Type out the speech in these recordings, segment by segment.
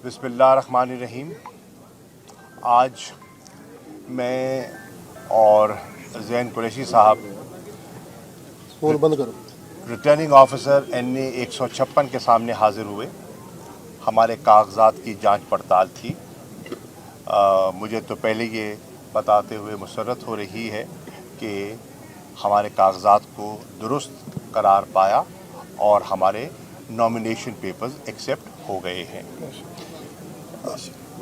बिस्मिल्लाहिर्रहमानिर्रहीम। आज मैं और ज़ैन कुरैशी साहब रिटर्निंग ऑफिसर NA 156 के सामने हाजिर हुए। हमारे कागजात की जांच पड़ताल थी। मुझे तो पहले ये बताते हुए मुसर्रत हो रही है कि हमारे कागजात को दुरुस्त करार पाया और हमारे नॉमिनेशन पेपर्स एक्सेप्ट हो गए हैं,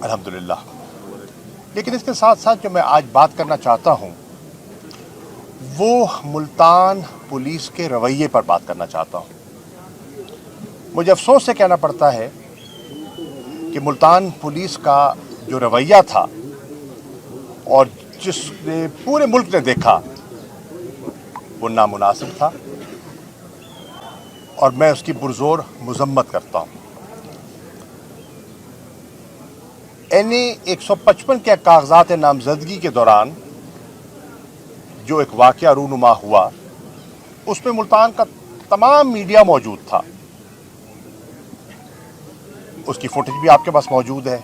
अल्हम्दुलिल्लाह। लेकिन इसके साथ साथ जो मैं आज बात करना चाहता हूँ वो मुल्तान पुलिस के रवैये पर बात करना चाहता हूँ। मुझे अफसोस से कहना पड़ता है कि मुल्तान पुलिस का जो रवैया था और जिसने पूरे मुल्क ने देखा वो नामुनासिब था और मैं उसकी पुरजोर मजम्मत करता हूँ। NA 155 के कागजात नामजदगी के दौरान जो एक वाक़या रूनुमा हुआ उसमें मुल्तान का तमाम मीडिया मौजूद था। उसकी फुटेज भी आपके पास मौजूद है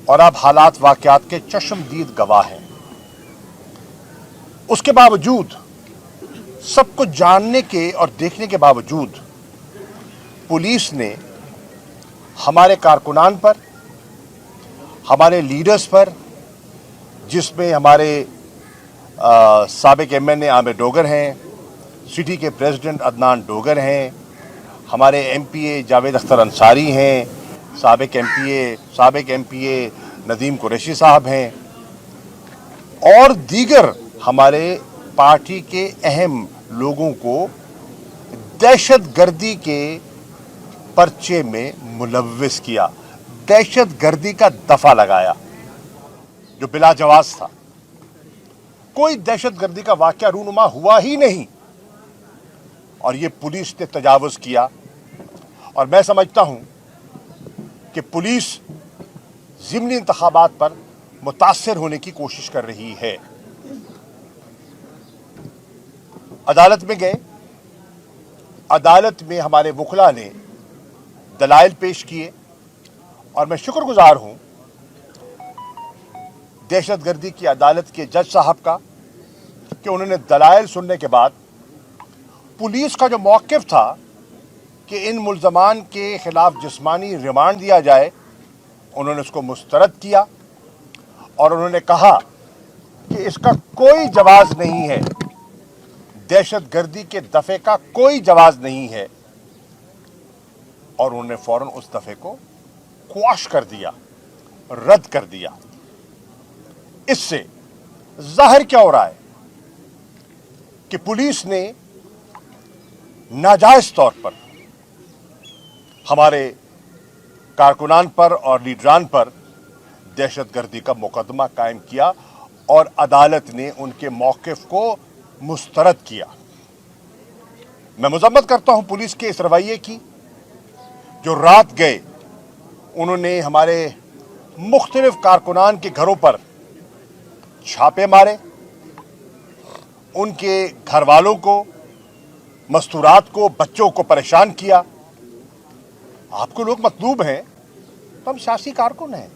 और आप हालात वाक़यात के चश्मदीद गवाह हैं। उसके बावजूद, सब कुछ जानने के और देखने के बावजूद पुलिस ने हमारे कारकुनान पर, हमारे लीडर्स पर, जिसमें हमारे साबिक MNA आमिर डोगर हैं, सिटी के प्रेसिडेंट अदनान डोगर हैं, हमारे MPA जावेद अख्तर अंसारी हैं, साबिक MPA नदीम कुरैशी साहब हैं और दीगर हमारे पार्टी के अहम लोगों को दहशतगर्दी के पर्चे में मुलव्विस किया, दहशतगर्दी का दफा लगाया जो बिला जवाज था। कोई दहशतगर्दी का वाक़या रूनुमा हुआ ही नहीं और ये पुलिस ने तजावुज़ किया। और मैं समझता हूं कि पुलिस ज़िमनी इंतखाबात पर मुतासिर होने की कोशिश कर रही है। अदालत में गए, अदालत में हमारे वकला ने दलाइल पेश किए और मैं शुक्रगुजार हूं दहशतगर्दी की अदालत के जज साहब का कि उन्होंने दलाइल सुनने के बाद पुलिस का जो मौक़िफ़ था कि इन मुल्ज़मान के ख़िलाफ़ जिस्मानी रिमांड दिया जाए, उन्होंने उसको मुस्तरद किया और उन्होंने कहा कि इसका कोई जवाज़ नहीं है, दहशतगर्दी के दफ़े का कोई जवाज़ नहीं है और उन्होंने फ़ौरन उस दफ़े को क्वाश कर दिया, रद्द कर दिया। इससे ज़ाहिर क्या हो रहा है कि पुलिस ने नाजायज़ तौर पर हमारे कारकुनान पर और लीडरान पर दहशतगर्दी का मुकदमा कायम किया और अदालत ने उनके मौक़िफ़ को मुस्तरद किया। मैं मज़म्मत करता हूं पुलिस के इस रवैये की। जो रात गए उन्होंने हमारे मुख्तलिफ कारकुनान के घरों पर छापे मारे, उनके घर वालों को, मस्तूरात को, बच्चों को परेशान किया। आपको लोग मतलूब हैं तो हम सियासी कारकुन हैं,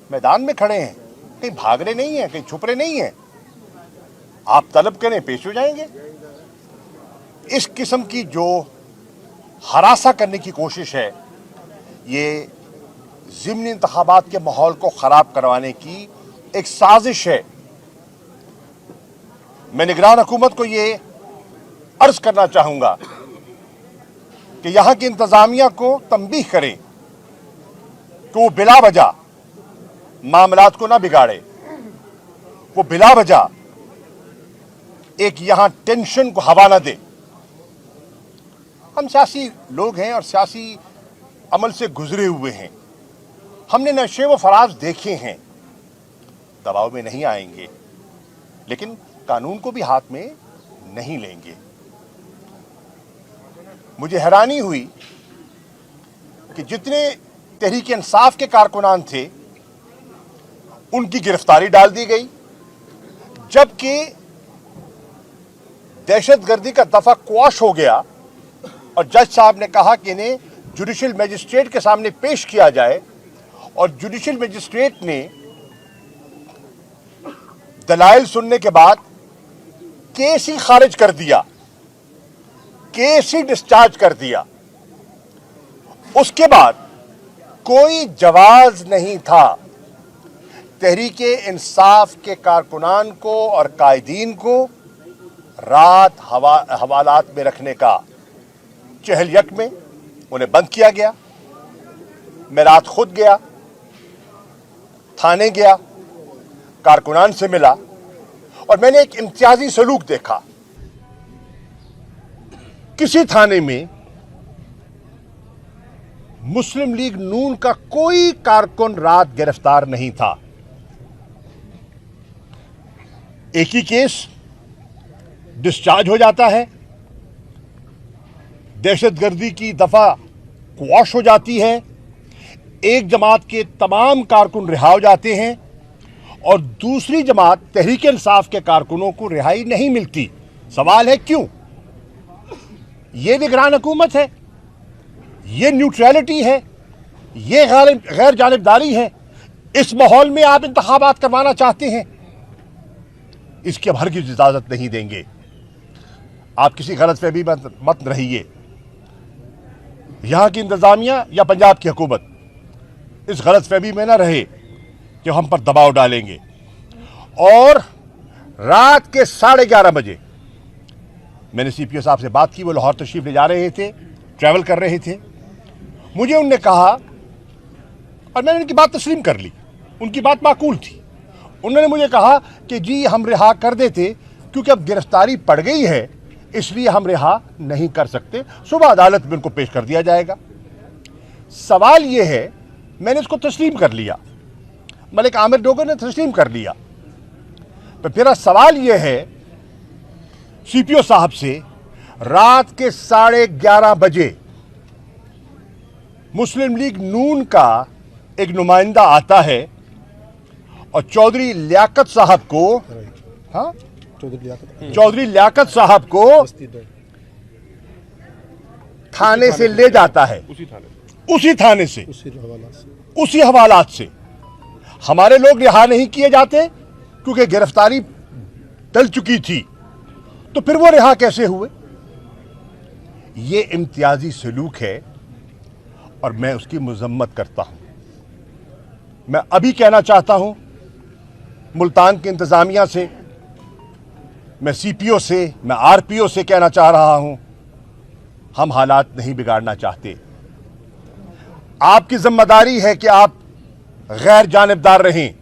मैदान में खड़े हैं, कहीं भाग रहे नहीं हैं, कहीं छुप रहे नहीं हैं। आप तलब करें, पेश हो जाएंगे। इस किस्म की जो हरासा करने की कोशिश है, ये ज़िमनी इंतखाबात के माहौल को ख़राब करवाने की एक साजिश है। मैं निगरान हुकूमत को ये अर्ज़ करना चाहूँगा कि यहाँ की इंतज़ामिया को तंबीह करें कि वो बिला वजह मामलात को ना बिगाड़े, वो बिला वजह एक यहाँ टेंशन को हवा ना दे। हम सियासी लोग हैं और सियासी अमल से गुजरे हुए हैं, हमने नशे व फराज देखे हैं, दबाव में नहीं आएंगे लेकिन कानून को भी हाथ में नहीं लेंगे। मुझे हैरानी हुई कि जितने तहरीक इंसाफ के कारकुनान थे उनकी गिरफ्तारी डाल दी गई, जबकि दहशतगर्दी का दफा क्वाश हो गया और जज साहब ने कहा कि इन्हें जुडिशल मजिस्ट्रेट के सामने पेश किया जाए और जुडिशियल मजिस्ट्रेट ने दलाइल सुनने के बाद केस ही खारिज कर दिया, केस ही डिस्चार्ज कर दिया। उसके बाद कोई जवाज नहीं था तहरीके इंसाफ के कारकुनान को और कायदीन को रात हवालात में रखने का। चहल यक में उन्हें बंद किया गया। मैं रात खुद गया, थाने गया, कारकुनान से मिला और मैंने एक इम्तियाजी सलूक देखा। किसी थाने में मुस्लिम लीग नून का कोई कारकुन रात गिरफ्तार नहीं था। एक ही केस डिस्चार्ज हो जाता है, दहशतगर्दी की दफा क्वाश हो जाती है, एक जमात के तमाम कारकुन रिहा हो जाते हैं और दूसरी जमात तहरीक इंसाफ के कारकुनों को रिहाई नहीं मिलती। सवाल है क्यों? ये निगरान हुकूमत है, ये न्यूट्रलिटी है, ये गैर जानिबदारी है। इस माहौल में आप इंतखाबात करवाना चाहते हैं, इसकी अब हरगिज़ इजाजत नहीं देंगे। आप किसी गलतफहमी मत रहिए। यहां की इंतजामिया या पंजाब की हुकूमत इस गलतफहमी में न रहे कि हम पर दबाव डालेंगे। और रात के 11:30 बजे मैंने सीपीओ साहब से बात की। वो लाहौर तशरीफ ले जा रहे थे, ट्रैवल कर रहे थे। मुझे उनने कहा और मैंने उनकी बात तस्लीम कर ली, उनकी बात माकूल थी। उन्होंने मुझे कहा कि जी हम रिहा कर देते, क्योंकि अब गिरफ्तारी पड़ गई है इसलिए हम रिहा नहीं कर सकते, सुबह अदालत में उनको पेश कर दिया जाएगा। सवाल यह है, मैंने इसको तस्लीम कर लिया, मलिक आमिर डोगर ने तस्लीम कर लिया। तो मेरा सवाल यह है सीपीओ साहब से, रात के 11:30 बजे मुस्लिम लीग नून का एक नुमाइंदा आता है और चौधरी लियाकत साहब को, हाँ चौधरी लियाकत साहब को थाने से ले जाता है, उसी थाने से उसी हवालात से। हमारे लोग रिहा नहीं किए जाते क्योंकि गिरफ्तारी टल चुकी थी, तो फिर वो रिहा कैसे हुए? ये इम्तियाजी सलूक है और मैं उसकी मजम्मत करता हूं। मैं अभी कहना चाहता हूं मुल्तान की इंतजामिया से, मैं सीपीओ से, मैं आरपीओ से कहना चाह रहा हूं, हम हालात नहीं बिगाड़ना चाहते। आपकी जिम्मेदारी है कि आप गैर जानिबदार रहें।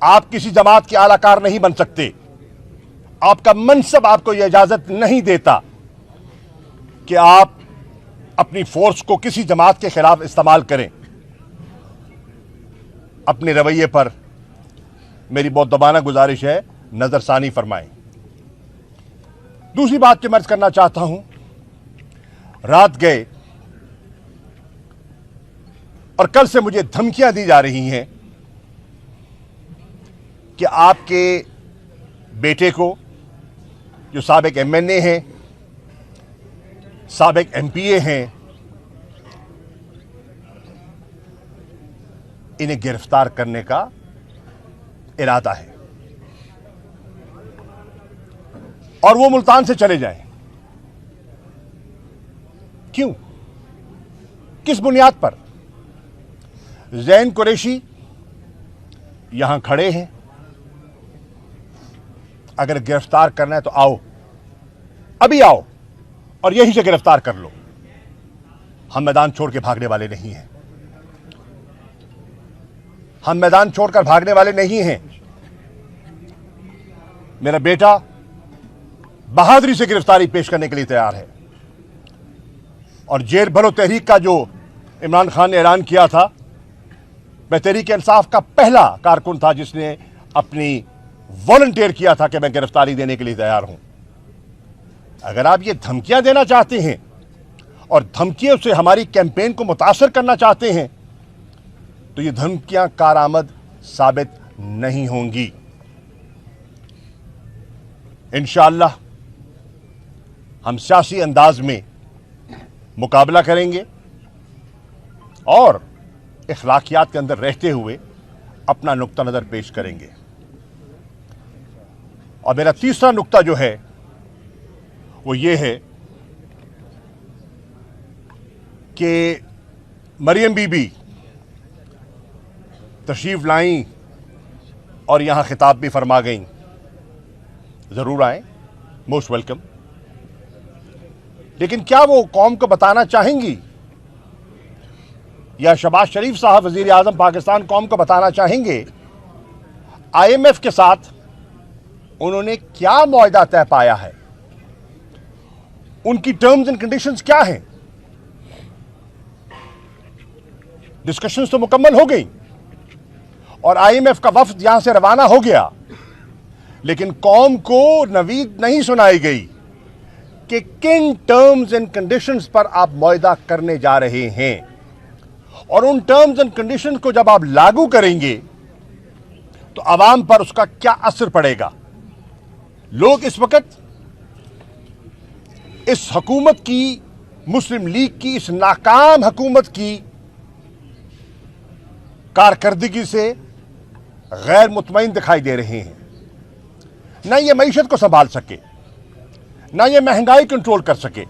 आप किसी जमात के आलाकार नहीं बन सकते। आपका मनसब आपको यह इजाजत नहीं देता कि आप अपनी फोर्स को किसी जमात के खिलाफ इस्तेमाल करें। अपने रवैये पर मेरी बहुत दबाना गुजारिश है, नजरसानी फरमाएं। दूसरी बात जो मैं अर्ज करना चाहता हूं, रात गए और कल से मुझे धमकियां दी जा रही हैं कि आपके बेटे को, जो साबिक एमएनए हैं, साबिक एमपीए हैं, इन्हें गिरफ्तार करने का इरादा है और वो मुल्तान से चले जाएं। क्यों? किस बुनियाद पर? ज़ैन कुरैशी यहां खड़े हैं, अगर गिरफ्तार करना है तो आओ, अभी आओ और यहीं से गिरफ्तार कर लो। हम मैदान छोड़ के भागने वाले नहीं हैं। हम मैदान छोड़कर भागने वाले नहीं हैं। मेरा बेटा बहादुरी से गिरफ्तारी पेश करने के लिए तैयार है और जेल भरो तहरीक का जो इमरान खान ने ऐलान किया था, मैं तहरीक इंसाफ का पहला कारकुन था जिसने अपनी वॉलंटियर किया था कि मैं गिरफ्तारी देने के लिए तैयार हूं। अगर आप ये धमकियां देना चाहते हैं और धमकियों से हमारी कैंपेन को मुतासर करना चाहते हैं तो ये धमकियां कारआमद साबित नहीं होंगी। इंशाअल्लाह हम सियासी अंदाज में मुकाबला करेंगे और اخلاقیات کے اندر رہتے ہوئے اپنا نقطہ نظر پیش کریں گے. اور میرا تیسرا نقطہ جو ہے وہ یہ ہے کہ مریم بی بی تشریف لائیں اور یہاں خطاب بھی فرما گئیں. ضرور آئیں، موسٹ ویلکم. لیکن کیا وہ قوم کو بتانا چاہیں گی، یا شہباز شریف صاحب وزیر اعظم پاکستان قوم کو بتانا چاہیں گے آئی ایم ایف کے ساتھ انہوں نے کیا معاہدہ طے پایا ہے، ان کی ٹرمز اینڈ کنڈیشنز کیا ہیں؟ ڈسکشنز تو مکمل ہو گئی اور آئی ایم ایف کا وفد یہاں سے روانہ ہو گیا، لیکن قوم کو نوید نہیں سنائی گئی کہ کن ٹرمز اینڈ کنڈیشنز پر آپ معاہدہ کرنے جا رہے ہیں، اور ان ٹرمز اینڈ کنڈیشنز کو جب آپ لاگو کریں گے تو عوام پر اس کا کیا اثر پڑے گا. لوگ اس وقت اس حکومت کی، مسلم لیگ کی، اس ناکام حکومت کی کارکردگی سے غیر مطمئن دکھائی دے رہے ہیں. نہ یہ معیشت کو سنبھال سکے، نہ یہ مہنگائی کنٹرول کر سکے،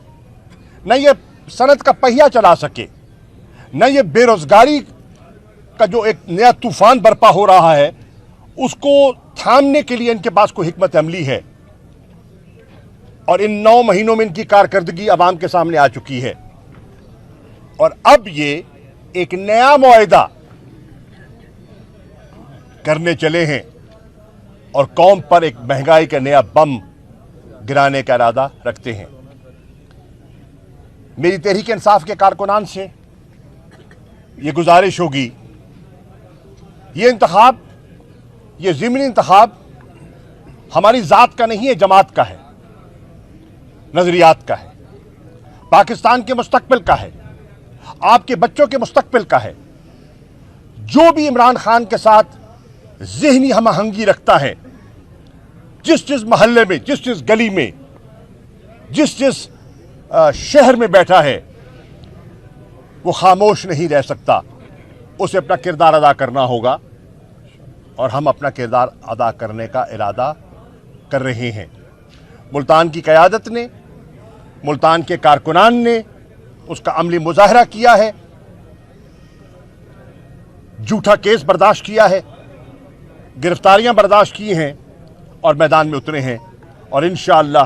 نہ یہ صنعت کا پہیہ چلا سکے، نہ یہ بے روزگاری کا جو ایک نیا طوفان برپا ہو رہا ہے اس کو تھامنے کے لیے ان کے پاس کوئی حکمت عملی ہے. اور ان 9 مہینوں میں ان کی کارکردگی عوام کے سامنے آ چکی ہے، اور اب یہ ایک نیا معاہدہ کرنے چلے ہیں اور قوم پر ایک مہنگائی کا نیا بم گرانے کا ارادہ رکھتے ہیں. میری تحریک انصاف کے کارکنان سے یہ گزارش ہوگی، یہ انتخاب، یہ ضمنی انتخاب ہماری ذات کا نہیں ہے، جماعت کا ہے، نظریات کا ہے، پاکستان کے مستقبل کا ہے، آپ کے بچوں کے مستقبل کا ہے. جو بھی عمران خان کے ساتھ ذہنی ہم آہنگی رکھتا ہے، جس محلے میں، جس گلی میں، جس شہر میں بیٹھا ہے، وہ خاموش نہیں رہ سکتا. اسے اپنا کردار ادا کرنا ہوگا، اور ہم اپنا کردار ادا کرنے کا ارادہ کر رہے ہیں. ملتان کی قیادت نے، ملتان کے کارکنان نے اس کا عملی مظاہرہ کیا ہے، جھوٹا کیس برداشت کیا ہے، گرفتاریاں برداشت کی ہیں اور میدان میں اترے ہیں. اور انشاءاللہ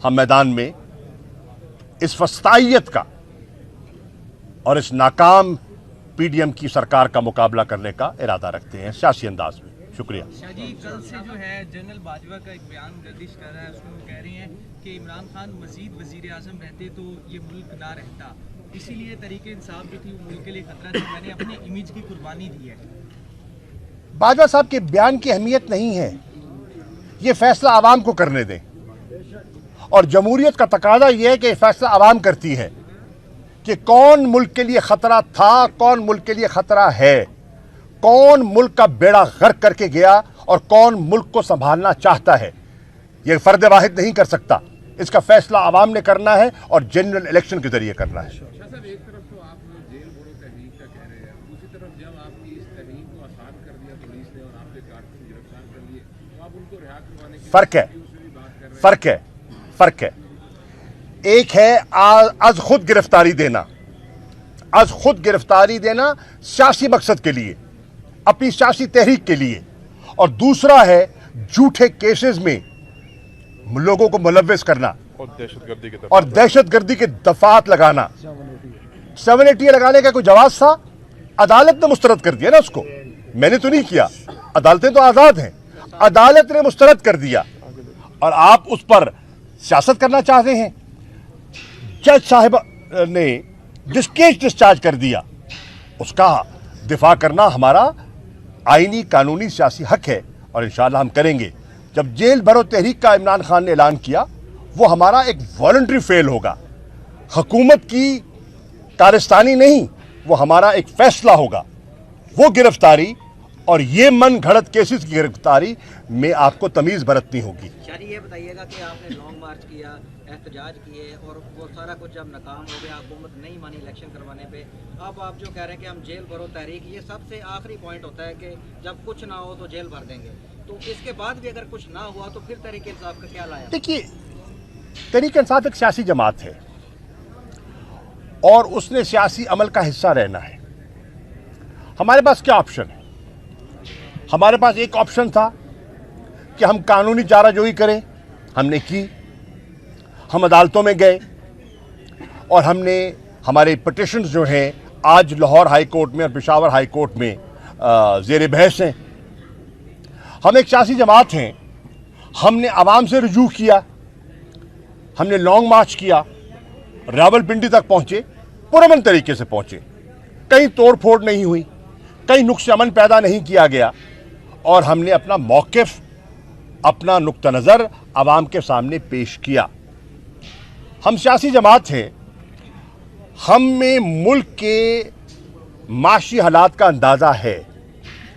ہم میدان میں اس وسطائیت کا اور اس ناکام پی ڈی ایم کی سرکار کا مقابلہ کرنے کا ارادہ رکھتے ہیں سیاسی انداز میں. شکریہ. شاہ جی، کل سے جو ہے جنرل باجوہ کا ایک بیان گردش کر رہا ہے، اس میں وہ کہہ رہے ہیں کہ عمران خان مزید وزیر اعظم رہتے تو یہ ملک نہ رہتا، اسی لیے تحریک انصاف جو تھی وہ ملک کے لیے خطرہ تھی، میں نے اپنی امیج کی قربانی دی ہے. باجوہ صاحب کے بیان کی اہمیت نہیں ہے، یہ فیصلہ عوام کو کرنے دیں، اور جمہوریت کا تقاضا یہ ہے کہ یہ فیصلہ عوام کرتی ہے کہ کون ملک کے لیے خطرہ تھا، کون ملک کے لیے خطرہ ہے، کون ملک کا بیڑا غرق کر کے گیا اور کون ملک کو سنبھالنا چاہتا ہے. یہ فرد واحد نہیں کر سکتا، اس کا فیصلہ عوام نے کرنا ہے اور جنرل الیکشن کے ذریعے کرنا ہے. شاہ صاحب، ایک طرف تو آپ جیل بھرو تحریک کا کہہ رہے ہیں، دوسری طرف جب آپ کی اس تحریک کو آسان کر دیا پولیس نے اور آپ کے کارکن گرفتار کر لیے، تو آپ ان کو رہا کروانے کی فرق ہے، فرق ہے، فرق ہے. ایک ہے از خود گرفتاری دینا، از خود گرفتاری دینا سیاسی مقصد کے لیے، اپنی سیاسی تحریک کے لیے، اور دوسرا ہے جھوٹے کیسز میں لوگوں کو ملوث کرنا اور دہشت گردی کے دفعات لگانا. 780 لگانے کا کوئی جواز تھا؟ عدالت نے مسترد کر دیا نا اس کو، میں نے تو نہیں کیا، عدالتیں تو آزاد ہیں، عدالت نے مسترد کر دیا، اور آپ اس پر سیاست کرنا چاہتے ہیں. جج صاحب نے جس کیس ڈسچارج کر دیا اس کا دفاع کرنا ہمارا آئینی قانونی سیاسی حق ہے، اور انشاءاللہ ہم کریں گے. جب جیل بھرو تحریک کا عمران خان نے اعلان کیا، وہ ہمارا ایک والنٹری فیل ہوگا، حکومت کی کارستانی نہیں، وہ ہمارا ایک فیصلہ ہوگا. وہ گرفتاری और ये मन घड़त केसेस की गिरफ्तारी में आपको तमीज़ बरतनी होगी। शाजी ये बताइएगा कि आपने लॉन्ग मार्च किया, एहतजाज किए और वो सारा कुछ जब नाकाम हो गया, हुकूमत नहीं मानी इलेक्शन करवाने पे, अब आप जो कह रहे हैं कि हम जेल भरो तहरीक, ये सबसे आखिरी पॉइंट होता है कि जब कुछ ना हो तो जेल भर देंगे, तो इसके बाद भी अगर कुछ ना हुआ तो फिर तहरीक इंसाफ का क्या लाया? देखिए, तहरीक इंसाफ एक सियासी जमात है और उसने सियासी अमल का हिस्सा रहना है। हमारे पास क्या ऑप्शन है? हमारे पास एक ऑप्शन था कि हम कानूनी चाराजोई करें, हमने की, हम अदालतों में गए और हमने हमारे पिटिशन्स जो हैं आज लाहौर हाई कोर्ट में और पेशावर हाई कोर्ट में ज़ेर बहस हैं। हम एक सियासी जमात हैं, हमने आवाम से रुजू किया, हमने लॉन्ग मार्च किया, रावलपिंडी तक पहुंचे, पुरअमन तरीके से पहुंचे, कहीं तोड़ फोड़ नहीं हुई, कहीं नुक्स अमन पैदा नहीं किया गया और हमने अपना मौक़िफ़, अपना नुक्ता नज़र आवाम के सामने पेश किया। हम सियासी जमात हैं, हम में मुल्क के माशी हालात का अंदाज़ा है।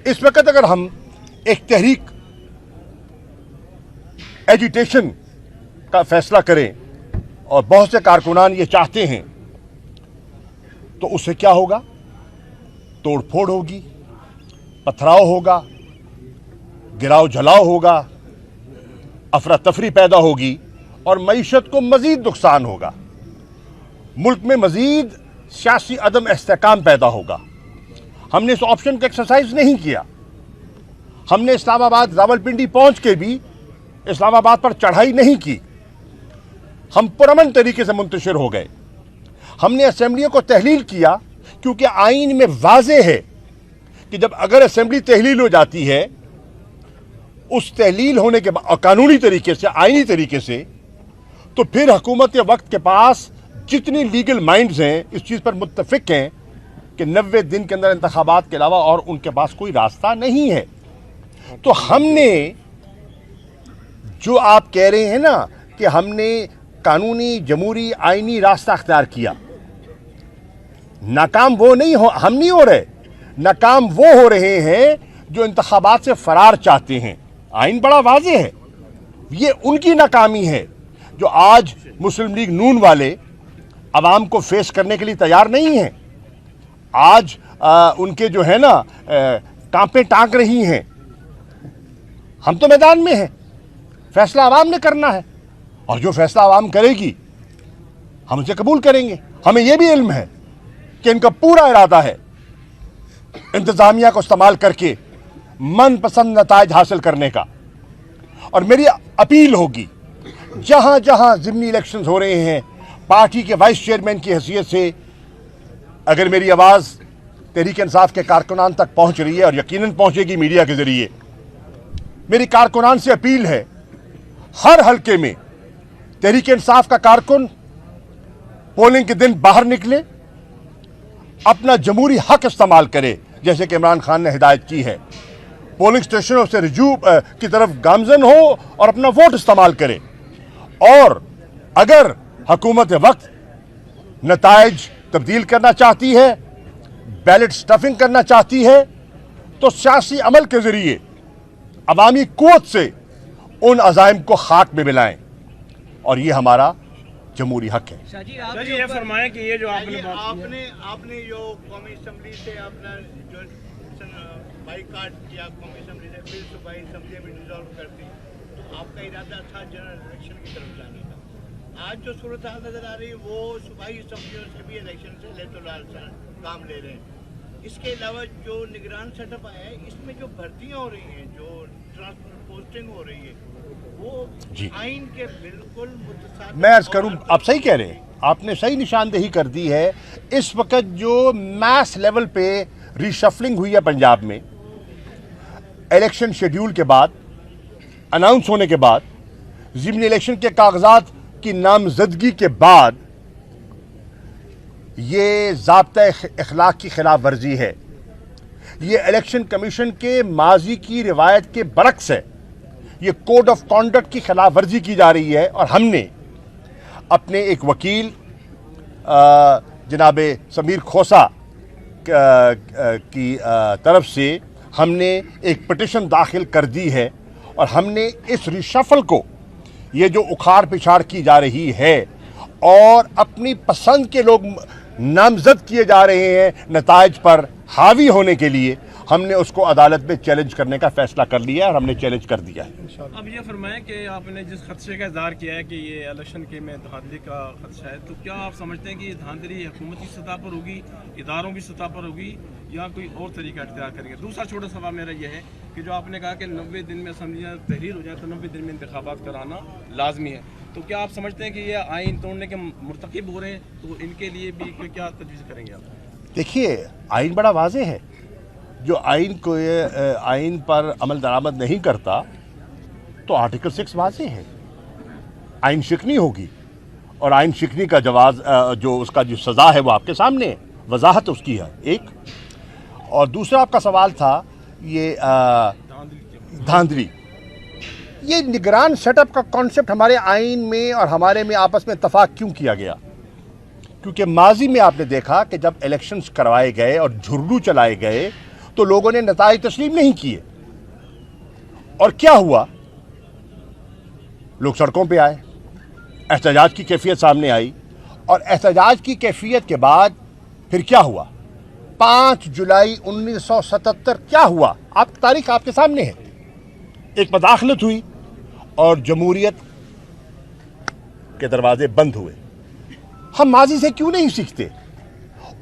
इस वक्त अगर हम एक तहरीक एजिटेशन का फैसला करें और बहुत से कारकुनान ये चाहते हैं तो उससे क्या होगा? तोड़ फोड़ होगी, पथराव होगा, गिराव जलाव होगा, अफरा तफरी पैदा होगी और मईशत को मज़ीद नुकसान होगा। मुल्क में मज़ीद सियासी अदम इस्तेहकाम पैदा होगा। हमने इस ऑप्शन का एक्सरसाइज नहीं किया। हमने इस्लामाबाद रावलपिंडी पहुंच के भी इस्लामाबाद पर चढ़ाई नहीं की। हम पुरअमन तरीके से मुंतशिर हो गए। हमने असेंबलियों को तहलील किया क्योंकि आइन में वाज़े है कि जब अगर असेंबली तहलील हो जाती है, उस तहलील होने के बाद कानूनी तरीके से, आइनी तरीके से, तो फिर हुकूमत वक्त के पास जितनी लीगल माइंड्स हैं इस चीज़ पर मुत्तफिक हैं कि 90 दिन के अंदर इंतखाबात के अलावा और उनके पास कोई रास्ता नहीं है। तो हमने जो आप कह रहे हैं ना कि हमने कानूनी, जमहूरी, आइनी रास्ता अख्तियार किया, नाकाम वो नहीं हो, हम नहीं हो रहे। नाकाम वो हो रहे हैं जो इंतखाबात से फरार चाहते हैं। आइन बड़ा वाज़ेह है, ये उनकी नाकामी है जो आज मुस्लिम लीग नून वाले अवाम को फेस करने के लिए तैयार नहीं हैं। आज उनके जो है ना टाँपें टाँक रही हैं। हम तो मैदान में हैं, फैसला आवाम ने करना है और जो फैसला आवाम करेगी हम उसे कबूल करेंगे। हमें यह भी इल्म है कि इनका पूरा इरादा है इंतज़ामिया को इस्तेमाल करके मनपसंद नताइज हासिल करने का। और मेरी अपील होगी, जहां जहां ज़िमनी इलेक्शंस हो रहे हैं, पार्टी के वाइस चेयरमैन की हैसियत से अगर मेरी आवाज़ तहरीक इंसाफ के कारकुनान तक पहुंच रही है और यकीनन पहुंचेगी मीडिया के ज़रिए, मेरी कारकुनान से अपील है, हर हल्के में तहरीक इंसाफ का कारकुन पोलिंग के दिन बाहर निकले, अपना जमहूरी हक इस्तेमाल करे जैसे कि इमरान खान ने हिदायत की है। पोलिंग स्टेशनों से रजू की तरफ गामजन हो और अपना वोट इस्तेमाल करे। और अगर हुकूमत वक्त नताइज तब्दील करना चाहती है, बैलेट स्टफिंग करना चाहती है, तो सियासी अमल के ज़रिए अवामी क़ुव्वत से उन अज़ाइम को खाक में मिलाएं और ये हमारा जमहूरी हक है। शाजी आप सर ये फरमाएं कि ये जो आपने बात आपने जो कौमी असम्बली से अपना जो बाइकाट किया कौमी असम्बली से, फिर सूबाई असम्बली में डिसॉल्व कर दी, तो आपका इरादा था जनरल इलेक्शन की तरफ जाने का। आज जो सूरत हाल नजर आ रही है वो सूबाई असम्बलियों से भी इलेक्शन से लेतोलाल काम ले रहे हैं। इसके अलावा जो निगरान सेटअप आया है, इसमें जो भर्तियाँ हो रही हैं, जो ट्रांसफर पोस्टिंग हो रही है, वो आइन के बिल्कुल मुतसादिफ। मैं अर्ज करूं, आप सही कह रहे हैं, आपने सही निशानदेही कर दी है। इस वक्त जो मैस लेवल पे रीशफलिंग हुई है पंजाब में, इलेक्शन शेड्यूल के बाद, अनाउंस होने के बाद, ज़िमनी इलेक्शन के कागजात की नामजदगी के बाद, ये ज़ाब्ता इखलाक की खिलाफ वर्जी है। ये इलेक्शन कमीशन के माजी की रिवायत के बरक्स है। ये कोड ऑफ कॉन्डक्ट की खिलाफ वर्जी की जा रही है और हमने अपने एक वकील जनाब समीर खोसा की तरफ से ہم نے ایک پٹیشن داخل کر دی ہے اور ہم نے اس ریشفل کو، یہ جو اکھاڑ پچھاڑ کی جا رہی ہے اور اپنی پسند کے لوگ نامزد کیے جا رہے ہیں نتائج پر حاوی ہونے کے لیے، ہم نے اس کو عدالت میں چیلنج کرنے کا فیصلہ کر لیا ہے اور ہم نے چیلنج کر دیا ہے۔ اب یہ فرمائیں کہ آپ نے جس خدشے کا اظہار کیا ہے کہ یہ الیکشن کے میں دھاندلی کا خدشہ ہے، تو کیا آپ سمجھتے ہیں کہ یہ دھاندلی حکومتی سطح پر ہوگی، اداروں کی سطح پر ہوگی، یا کوئی اور طریقہ اختیار کریں گے؟ دوسرا چھوٹا سوال میرا یہ ہے کہ جو آپ نے کہا کہ 90 دن میں اسمبلیاں تحریر ہو جائیں تو 90 دن میں انتخابات کرانا لازمی ہے، تو کیا آپ سمجھتے ہیں کہ یہ آئین توڑنے کے مرتکب ہو رہے ہیں، تو ان کے لیے بھی کیا تجویز کریں گے آپ؟ دیکھیے، آئین بڑا واضح ہے، جو آئین پر عمل درآمد نہیں کرتا تو آرٹیکل 6 واضح ہے، آئین شکنی ہوگی، اور آئین شکنی کا جواز جو اس کا جو سزا ہے وہ آپ کے سامنے ہے، وضاحت اس کی ہے ایک۔ اور دوسرا آپ کا سوال تھا یہ دھاندلی، یہ نگران سیٹ اپ کا کانسیپٹ ہمارے آئین میں اور ہمارے میں آپس میں اتفاق کیوں کیا گیا؟ کیونکہ ماضی میں آپ نے دیکھا کہ جب الیکشنز کروائے گئے اور جھرلو چلائے گئے تو لوگوں نے نتائج تسلیم نہیں کیے، اور کیا ہوا؟ لوگ سڑکوں پہ آئے، احتجاج کی کیفیت سامنے آئی، اور احتجاج کی کیفیت کے بعد پھر کیا ہوا؟ 5 جولائی 1977 کیا ہوا؟ تاریخ آپ کے سامنے ہے، ایک مداخلت ہوئی اور جمہوریت کے دروازے بند ہوئے۔ ہم ماضی سے کیوں نہیں سیکھتے؟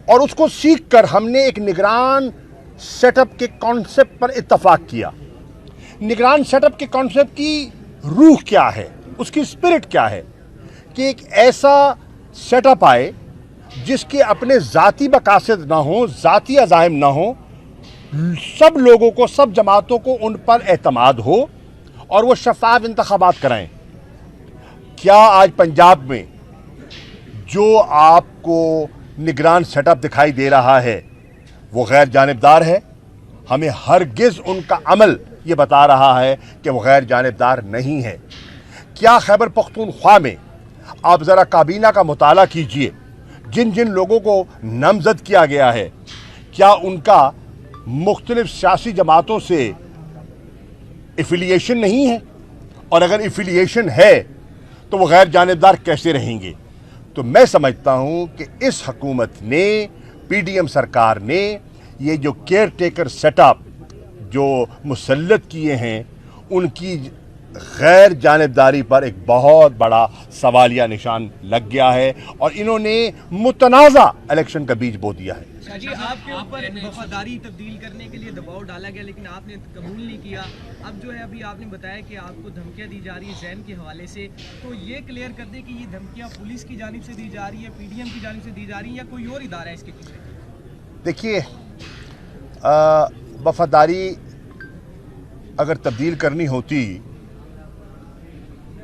اور اس کو سیکھ کر ہم نے ایک نگران سیٹ اپ کے کانسیپٹ پر اتفاق کیا۔ نگران سیٹ اپ کے کانسیپٹ کی روح کیا ہے، اس کی اسپرٹ کیا ہے؟ کہ ایک ایسا سیٹ اپ آئے جس کے اپنے ذاتی مقاصد نہ ہوں، ذاتی عزائم نہ ہوں، سب لوگوں کو، سب جماعتوں کو ان پر اعتماد ہو اور وہ شفاف انتخابات کرائیں۔ کیا آج پنجاب میں جو آپ کو نگران سیٹ اپ دکھائی دے رہا ہے وہ غیر جانبدار ہے؟ ہمیں ہرگز ان کا عمل یہ بتا رہا ہے کہ وہ غیر جانبدار نہیں ہے۔ کیا خیبر پختونخوا میں آپ ذرا کابینہ کا مطالعہ کیجئے، جن جن لوگوں کو نامزد کیا گیا ہے، کیا ان کا مختلف سیاسی جماعتوں سے ایفیلیشن نہیں ہے؟ اور اگر ایفیلیشن ہے تو وہ غیر جانبدار کیسے رہیں گے؟ تو میں سمجھتا ہوں کہ اس حکومت نے، پی ڈی ایم سرکار نے، یہ جو کیئر ٹیکر سیٹ اپ جو مسلط کیے ہیں، ان کی غیر جانبداری پر ایک بہت بڑا سوالیہ نشان لگ گیا ہے، اور انہوں نے متنازع الیکشن کا بیج بو دیا ہے۔ جی، آپ کے اوپر وفاداری تبدیل کرنے کے لیے دباؤ ڈالا گیا لیکن آپ نے قبول نہیں کیا۔ اب جو ہے ابھی آپ نے بتایا کہ آپ کو دھمکیاں دی جا رہی ہیں زین کے حوالے سے، تو یہ کلیئر کر دیں کہ یہ دھمکیاں پولیس کی جانب سے دی جا رہی ہیں، پی ڈی ایم کی جانب سے دی جا رہی ہیں، یا کوئی اور ادارہ ہے اس کے پیچھے؟ دیکھیے، وفاداری اگر تبدیل کرنی ہوتی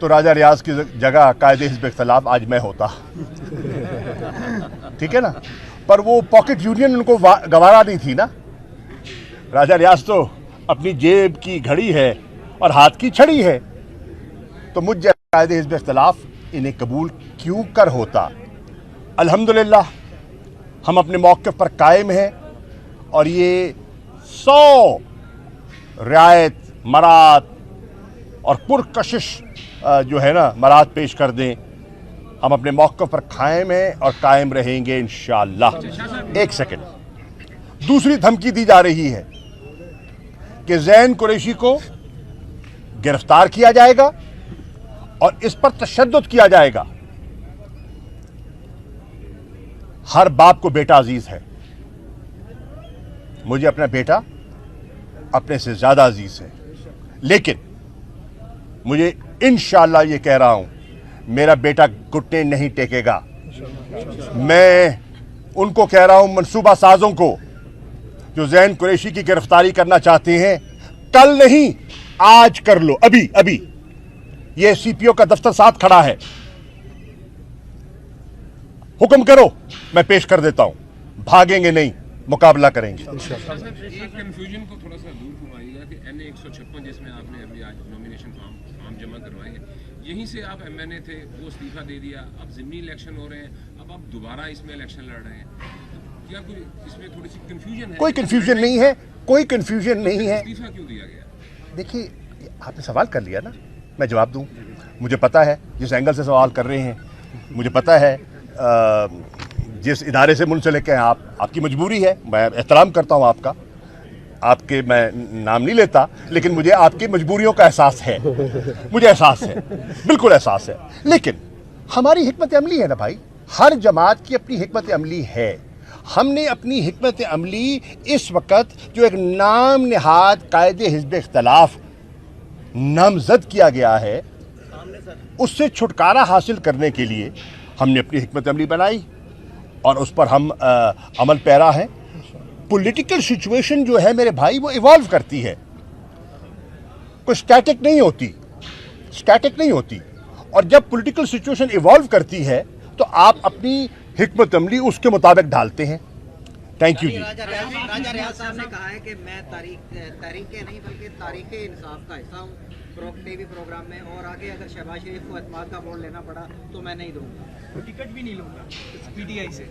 تو راجہ ریاض کی جگہ قائد حزب اختلاف آج میں ہوتا، ٹھیک ہے نا؟ پر وہ پاکٹ یونین ان کو گوارا نہیں تھی نا۔ راجہ ریاض تو اپنی جیب کی گھڑی ہے اور ہاتھ کی چھڑی ہے، تو مجھ جیسا قائد حزب اختلاف انہیں قبول کیوں کر ہوتا؟ الحمدللہ ہم اپنے موقف پر قائم ہیں، اور یہ 100 رعایت مرات اور پرکشش جو ہے نا مرات پیش کر دیں، ہم اپنے موقف پر قائم ہیں اور قائم رہیں گے انشاءاللہ۔ ایک سیکنڈ، دوسری دھمکی دی جا رہی ہے کہ زین قریشی کو گرفتار کیا جائے گا اور اس پر تشدد کیا جائے گا۔ ہر باپ کو بیٹا عزیز ہے، مجھے اپنا بیٹا اپنے سے زیادہ عزیز ہے، لیکن مجھے انشاءاللہ یہ کہہ رہا ہوں، میرا بیٹا گھٹنے نہیں ٹیکے گا۔ میں ان کو کہہ رہا ہوں، منصوبہ سازوں کو جو زین قریشی کی گرفتاری کرنا چاہتے ہیں، کل نہیں آج کر لو، ابھی یہ سی پی او کا دفتر ساتھ کھڑا ہے، حکم کرو، میں پیش کر دیتا ہوں، بھاگیں گے نہیں، مقابلہ کریں گے۔ ایک کنفیوژن کو تھوڑا سا دور گھمائیے گا کہ این اے 156 جس میں آپ نے ابھی آج نومینیشن فارم جمع کروائے ہیں، یہیں سے آپ ایم این اے تھے، وہ استعفیٰ دے دیا، اب ضمنی الیکشن ہو رہے ہیں، اب آپ دوبارہ اس میں الیکشن لڑ رہے ہیں، کیا کوئی اس میں تھوڑی سی کنفیوژن ہے؟ کوئی کنفیوژن نہیں ہے، कोई कन्फ्यूजन नहीं है। इस्तीफा क्यों दिया गया? देखिए, आपने सवाल कर लिया ना, मैं जवाब दूं। मुझे पता है जिस एंगल से सवाल कर रहे हैं, मुझे पता है जिस इदारे से मुंसलिक हैं आप, आपकी मजबूरी है, मैं एहतराम करता हूं आपका, आपके मैं नाम नहीं लेता, लेकिन मुझे आपकी मजबूरियों का एहसास है, मुझे एहसास है, बिल्कुल एहसास है। लेकिन हमारी हिकमत अमली है ना भाई, हर जमात की अपनी हिकमत अमली है। हमने अपनी हिकमत अमली इस वक्त जो एक नाम नहाद कायदे हिज़्ब इख्तलाफ नामजद किया गया है, उससे छुटकारा हासिल करने के लिए हमने अपनी हिकमत अमली बनाई और उस पर हम अमल पैरा हैं। पॉलिटिकल सिचुएशन जो है मेरे भाई वो इवॉल्व करती है, कोई स्टैटिक नहीं होती, स्टैटिक नहीं होती। और जब पॉलिटिकल सिचुएशन इवॉल्व करती है तो आप अपनी हिकमत अमली उसके मुताबिक ढालते हैं। थैंक यू जी। राजा रियाज साहब ने कहा है कि मैं तहरीक नहीं बल्कि तारीख इंसाफ का हिस्सा हूँ टीवी प्रोग्राम में, और आगे अगर शहबाज शरीफ को एतमाद का वोट लेना पड़ा तो मैं नहीं दूंगा, टिकट भी नहीं लूंगा पीटीआई से।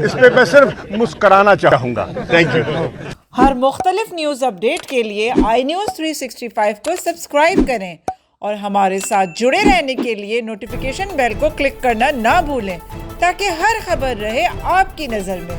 इस पे मैं सिर्फ मुस्कराना चाहूँगा। Thank you. हर मुख्तलिफ न्यूज़ अपडेट के लिए iNews 365 को सब्सक्राइब करें और हमारे साथ जुड़े रहने के लिए नोटिफिकेशन बेल को क्लिक करना ना भूलें ताकि हर खबर रहे आपकी नज़र में।